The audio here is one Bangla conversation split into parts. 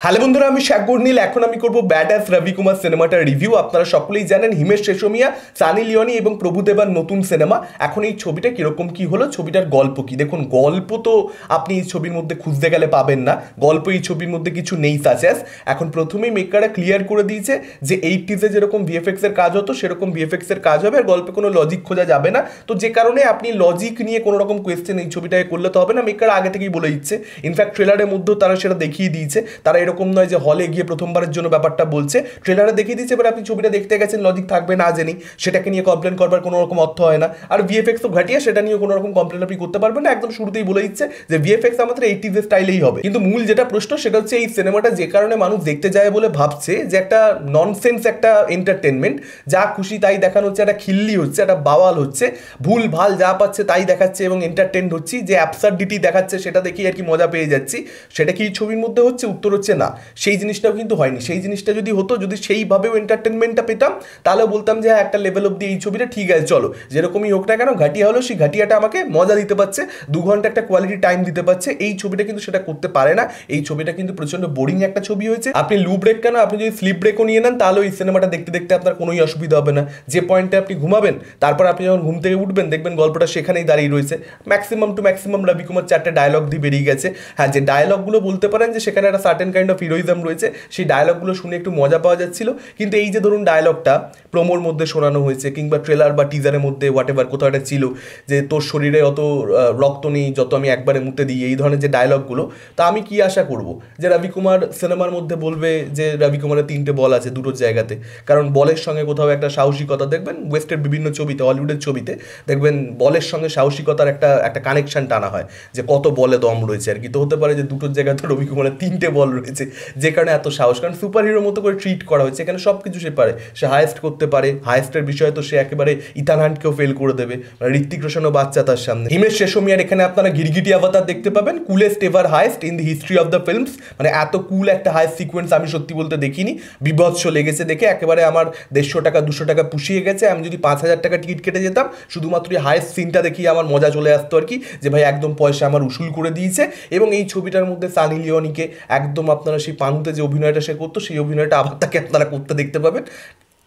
হ্যালো বন্ধুরা, আমি শাকুর নীল। এখন আমি করব ব্যাড অ্যাস রবি কুমার সিনেমাটার রিভিউ। আপনারা সকলেই জানেন হিমেশ রেশমিয়া, সানি লিওনি এবং প্রভুদেবার নতুন সিনেমা। এখন এই ছবিটা কিরকম কি হলো, ছবিটার গল্প কি? দেখুন, গল্প তো আপনি এই ছবির মধ্যে খুঁজতে গেলে পাবেন না। গল্প এই ছবির মধ্যে কিছু নেই সাচেস। এখন প্রথমেই মেকাররা ক্লিয়ার করে দিয়েছে যে 80s যেরকম ভিএফএক্স এর কাজ হতো সেরকম ভিএফএক্স এর কাজ হবে, আর গল্পে কোনো লজিক খোঁজা যাবে না। তো যে কারণে আপনি লজিক নিয়ে কোনো রকম কোয়েশ্চেন এই ছবিটাকে করলে তো হবে না। মেকার আগে থেকেই বলে দিচ্ছে, ইনফ্যাক্ট ট্রেলারের মধ্যেও তারা সেটা দেখিয়ে দিয়েছে। তারা এরকম নয় যে হলে গিয়ে প্রথমবারের জন্য ব্যাপারটা বলছে, ট্রেলারে দেখিয়ে দিচ্ছে। এবার আপনি ছবিটা দেখতে গেছেন, লজিক থাকবে না জেনেই, সেটাকে নিয়ে কমপ্লেন করবার কোনো রকম অর্থ হয় না। আর ভিএফএক্স তো ঘাটিয়ে সেটা নিয়ে কোনো রকম কমপ্লেন আপনি করতে পারবেন না। একদম শুরুতেই বলে দিচ্ছে যে ভিএফএক্স আমাদের 80s স্টাইলেই হবে। কিন্তু মূল যেটা প্রশ্ন সেটা হচ্ছে, এই সিনেমাটা যে কারণে মানুষ দেখতে যায় বলে ভাবছে যে একটা ননসেন্স একটা এন্টারটেনমেন্ট, যা খুশি তাই দেখানো হচ্ছে, একটা খিল্লি হচ্ছে, একটা বাওয়াল হচ্ছে, ভুল ভাল যা পাচ্ছে তাই দেখাচ্ছে এবং এন্টারটেন্ড হচ্ছি, যে অ্যাবসার্ডিটি দেখাচ্ছে সেটা দেখি আর কি মজা পেয়ে যাচ্ছি। সেটা কি ছবির মধ্যে হচ্ছে? উত্তর হচ্ছে না। সেই জিনিসটাও কিন্তু হয়নি। সেই জিনিসটা যদি হতো, যদি সেইভাবেও এন্টারটেনমেন্টটা পেতাম, তাহলে বলতাম যে হ্যাঁ, একটা লেভেল অব্দি এই ছবিটা ঠিক আছে, চলো যেরকমই হোক না কেন, ঘাটিয়া হলো, সেই ঘাটিয়াটা আমাকে মজা দিতে পারছে, 2 ঘন্টা একটা কোয়ালিটি টাইম দিতে পারছে। এই ছবিটা কিন্তু সেটা করতে পারে না। এই ছবিটা কিন্তু প্রচন্ড বোরিং একটা ছবি হয়েছে। আপনি লু ব্রেক কেন, আপনি যদি স্লিপ ব্রেকও নিয়ে নেন, তাহলে এই সিনেমাটা দেখতে দেখতে আপনার কোনোই অসুবিধা হবে না। যে পয়েন্টে আপনি ঘুমাবেন, তারপর আপনি যখন ঘুম থেকে উঠবেন দেখবেন গল্পটা সেখানেই দাঁড়িয়ে রয়েছে। ম্যাক্সিমাম টু ম্যাক্সিমাম রবি কুমার 4টে ডায়লগ দিয়ে বেরিয়ে গেছে। হ্যাঁ, যে ডায়লগগুলো বলতে পারেন যে সেখানে একটা সার্টেন কাইন্ড অফ হিরোইজম রয়েছে, সেই ডায়লগগুলো শুনে একটু মজা পাওয়া যাচ্ছিল। কিন্তু এই যে ধরুন ডায়লগটা প্রোমোর মধ্যে শোনানো হয়েছে, কিংবা ট্রেলার বা টিজারের মধ্যে হোয়াট এভার কোথাও একটা ছিল যে তোর শরীরে অত রক্ত নেই যত আমি একবারে মুতে দিই, এই ধরনের যে ডায়লগগুলো, তা আমি কি আশা করব যে রবি কুমার সিনেমার মধ্যে বলবে যে রবি কুমারের 3টে বল আছে দুটো জায়গাতে? কারণ বলের সঙ্গে কোথাও একটা সাহসিকতা দেখবেন, ওয়েস্টের বিভিন্ন ছবিতে, হলিউডের ছবিতে দেখবেন বলের সঙ্গে সাহসিকতার একটা একটা কানেকশন টানা হয়, যে কত বলে দম রয়েছে আর কি। তো হতে পারে যে দুটোর জায়গাতে রবি কুমারের 3টে বল রয়েছে, যে কারণে এত সাহস। কারণ সুপার হিরো মতো করে ট্রিট করা হয়েছে, এখানে সব কিছু সে পারে। সে হায়েস্ট করতে পারে, হায়েস্টের বিষয়ে তো সে একেবারে ইথান হান্টকেও ফেল করে দেবে, মানে ঋত্বিক রোশনও বাচ্চা তার সামনে। হিমেশ রেশমিয়ার এখানে আপনারা গিরগিটি অবতার দেখতে পাবেন, coolest ever highest in the history of the films. মানে এত কুল একটা হায়েস্ট সিকোয়েন্স আমি সত্যি বলতে দেখিনি। বিভৎস লেগেছে দেখে, একেবারে আমার 150 টাকা 200 টাকা পুষিয়ে গেছে। আমি যদি 5,000 টাকা টিকিট কেটে যেতাম, শুধুমাত্র এই হায়েস্ট সিনটা দেখিয়ে আমার মজা চলে আসতো আর কি, যে ভাই একদম পয়সা আমার উসুল করে দিয়েছে। এবং এই ছবিটার মধ্যে সানি লিওনিকে একদম আপনারা সেই পানুতে যে অভিনয়টা সে করতো, সেই অভিনয়টা আবার তাকে আপনারা করতে দেখতে পাবেন।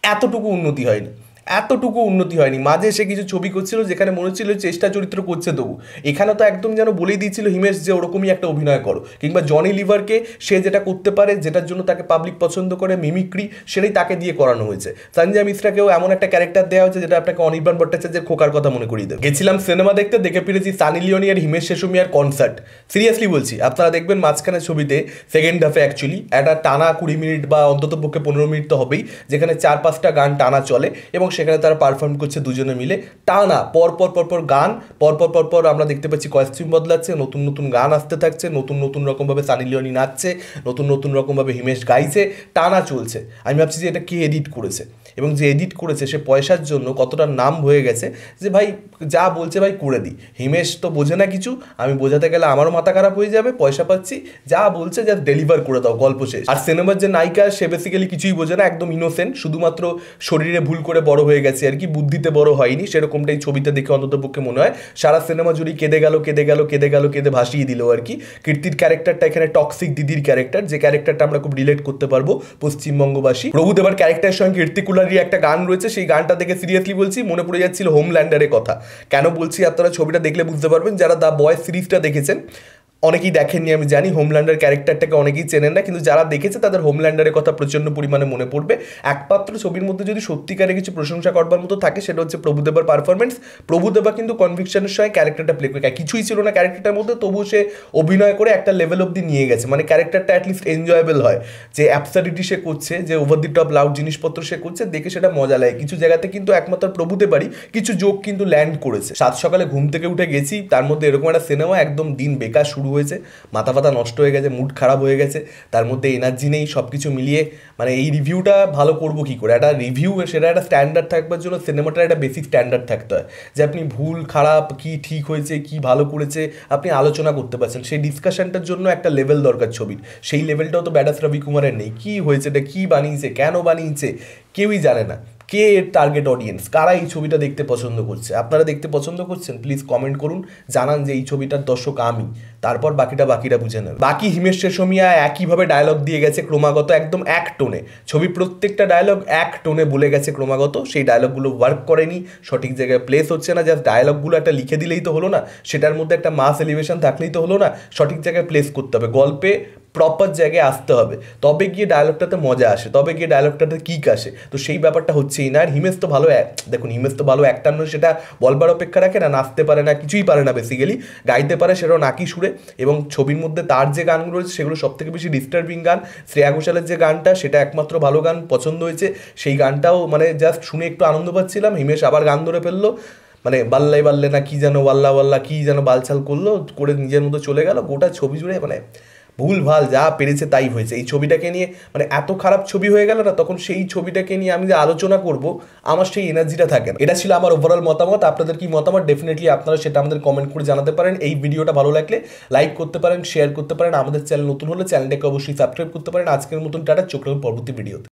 এতটুকু উন্নতি হয়নি, এতটুকু উন্নতি হয়নি। মাঝে সে কিছু ছবি করছিল যেখানে মনে হচ্ছিল চেষ্টা চরিত্র করছে, তবু এখানে তো একদম যেন বলেই দিয়েছিল হিমেশ যে ওরকমই একটা অভিনয় করো। কিংবা জনি লিভারকে সে যেটা করতে পারে, যেটার জন্য তাকে পাবলিক পছন্দ করে, মিমিক্রি, সেটাই তাকে দিয়ে করানো হয়েছে। সঞ্জয় মিশ্রাকেও এমন একটা ক্যারেক্টার দেওয়া হয়েছে যেটা আপনাকে অনির্বাণ ভট্টাচার্যের খোকার কথা মনে করিয়ে দেবে। গেছিলাম সিনেমা দেখতে, দেখে ফিরেছি সানি লিওনি আর হিমেশ রেশমিয়ার কনসার্ট। সিরিয়াসলি বলছি, আপনারা দেখবেন মাঝখানে ছবিতে সেকেন্ড হাফে অ্যাকচুয়ালি একটা টানা 20 মিনিট বা অন্তত পক্ষে 15 মিনিট তো হবেই, যেখানে 4-5টা গান টানা চলে এবং সেখানে তারা পারফর্ম করছে দুজনে মিলে টানা পরপর পরপর গান, পরপর পরপর আমরা দেখতে পাচ্ছি কস্টিউম বদলাচ্ছে, নতুন নতুন গান আসতে থাকছে, নতুন নতুন রকমভাবে সানি লিওনি নাচছে, নতুন নতুন রকমভাবে হিমেশ গাইছে, টানা চলছে। আমি ভাবছি যে এটা কে এডিট করেছে, এবং যে এডিট করেছে সে পয়সার জন্য কতটা নাম হয়ে গেছে যে ভাই যা বলছে ভাই করে দিই। হিমেশ তো বোঝে না কিছু, আমি বোঝাতে গেলে আমারও মাথা খারাপ হয়ে যাবে, পয়সা পাচ্ছি, যা বলছে যা ডেলিভার করে দাও, গল্প শেষ। আর সিনেমার যে নায়িকা, সে বেসিক্যালি কিছুই বোঝে না, একদম ইনোসেন্ট, শুধুমাত্র শরীরে ভুল করে বড় হয়ে গেছে আর কি, বুদ্ধিতে বড় হয়নি, সেরকমটাই ছবিতে দেখে অন্তত পক্ষে মনে হয়। সারা সিনেমা জুড়ে কেঁদে গেল কেঁদে গেল কেঁদে গেল, কেঁদে ভাসিয়ে দিল আর কি। কীর্তির ক্যারেক্টারটা এখানে টক্সিক দিদির ক্যারেক্টার, যে ক্যারেক্টারটা আমরা খুব রিলেট করতে পারবো পশ্চিমবঙ্গবাসী। প্রভুদেবার ক্যারেক্টারের সঙ্গে কীর্তিকুলারই একটা গান রয়েছে, সেই গানটা দেখে সিরিয়াসলি বলছি মনে পড়ে যাচ্ছিল হোমল্যান্ডারের কথা। কেন বলছি আপনারা ছবিটা দেখলে বুঝতে পারবেন, যারা দ্য বয়েজ সিরিজটা দেখেছেন। অনেকেই দেখেননি আমি জানি, হোমল্যান্ডার ক্যারেক্টারটাকে অনেকেই চেনেন না, কিন্তু যারা দেখেছে তাদের হোমল্যান্ডারের কথা প্রচণ্ড পরিমাণে মনে পড়বে। একমাত্র ছবির মধ্যে যদি সত্যিকারে কিছু প্রশংসা করবার মতো থাকে, সেটা হচ্ছে প্রভুদেবার পারফরমেন্স। প্রভুদেবা কিন্তু কনভিকশনের সঙ্গে ক্যারেক্টারটা প্লে করে, কিছুই ছিল না ক্যারেক্টারটার মধ্যে, তবুও সে অভিনয় করে একটা লেভেল অব্দি নিয়ে গেছে, মানে ক্যারেক্টারটা অ্যাটলিস্ট এনজয়েবল হয়। যে অ্যাবসার্ডিটি সে করছে, যে ওভার দি টপ লাউড জিনিসপত্র সে করছে, দেখে সেটা মজা লাগে। কিছু জায়গাতে কিন্তু একমাত্র প্রভুদেবারই কিছু জোক কিন্তু ল্যান্ড করেছে। সাত সকালে ঘুম থেকে উঠে গেছি, তার মধ্যে এরকম একটা সিনেমা, একদম দিন বেকার শুরু হয়েছে, মাথা ফাতা নষ্ট হয়ে গেছে, মুড খারাপ হয়ে গেছে, তার মধ্যে এনার্জি নেই, সব কিছু মিলিয়ে মানে এই রিভিউটা ভালো করবো কী করে? একটা রিভিউ সেটা একটা স্ট্যান্ডার্ড থাকবার জন্য সিনেমাটার একটা বেসিক স্ট্যান্ডার্ড থাকতে হয়, যে আপনি ভুল খারাপ কি ঠিক হয়েছে কি ভালো করেছে আপনি আলোচনা করতে পারছেন, সেই ডিসকাশনটার জন্য একটা লেভেল দরকার ছবির। সেই লেভেলটাও তো ব্যাড অ্যাস রবি কুমারের নেই। কী হয়েছে, এটা কী বানিয়েছে, কেন বানিয়েছে, কেউই জানে না, কে এর টার্গেট অডিয়েন্স, কারা এই ছবিটা দেখতে পছন্দ করছে, আপনারা দেখতে পছন্দ করছেন? প্লিজ কমেন্ট করুন, জানান যে এই ছবিটার দর্শক আমি, তারপর বাকিরা বুঝে নেবে। বাকি হিমেশ রেশমিয়া একইভাবে ডায়লগ দিয়ে গেছে ক্রমাগত, একদম এক টোনে, ছবি প্রত্যেকটা ডায়লগ এক টোনে বলে গেছে ক্রমাগত। সেই ডায়লগগুলো ওয়ার্ক করেনি, সঠিক জায়গায় প্লেস হচ্ছে না। জাস্ট ডায়লগগুলো একটা লিখে দিলেই তো হলো না, সেটার মধ্যে একটা মাস এলিভেশন থাকলেই তো হলো না, সঠিক জায়গায় প্লেস করতে হবে, গল্পে প্রপার জায়গায় আসতে হবে, তবে গিয়ে ডায়লগটাতে মজা আসে, তবে গিয়ে ডায়লগটাতে কিক আসে। তো সেই ব্যাপারটা হচ্ছেই না। আর হিমেশ তো ভালো, দেখুন হিমেশ তো ভালো অ্যাক্টর নয়, সেটা বলবার অপেক্ষা রাখে না, নাচতে পারে না, কিছুই পারে না বেসিক্যালি, গাইতে পারে সেটাও নাকি সুরে। এবং ছবির মধ্যে তার যে গানগুলো রয়েছে সেগুলো সব থেকে বেশি ডিস্টার্বিং গান। শ্রেয়া ঘোষালের যে গানটা সেটা একমাত্র ভালো গান পছন্দ হয়েছে, সেই গানটাও মানে জাস্ট শুনে একটু আনন্দ পাচ্ছিলাম। হিমেশ আবার গান ধরে ফেললো, মানে বাল্লাই বাল্লে না কি যেন, ওয়াল্লা ওয়াল্লা কি যেন বালছাল করলো করে নিজের মতো চলে গেল। গোটা ছবি জুড়ে মানে ভুল ভাল যা পেরেছে তাই হয়েছে। এই ছবিটাকে নিয়ে মানে এত খারাপ ছবি হয়ে গেল না, তখন সেই ছবিটাকে নিয়ে আমি যে আলোচনা করব আমার সেই এনার্জিটা থাকে না। এটা ছিল আমার ওভারঅল মতামত। আপনাদের কি মতামত ডেফিনেটলি আপনারা সেটা আমাদের কমেন্ট করে জানাতে পারেন। এই ভিডিওটা ভালো লাগলে লাইক করতে পারেন, শেয়ার করতে পারেন। আমাদের চ্যানেল নতুন হলে চ্যানেলটাকে অবশ্যই সাবস্ক্রাইব করতে পারেন। আজকের মতন টাটা, চোখ রাখুন পরবর্তী ভিডিওতে।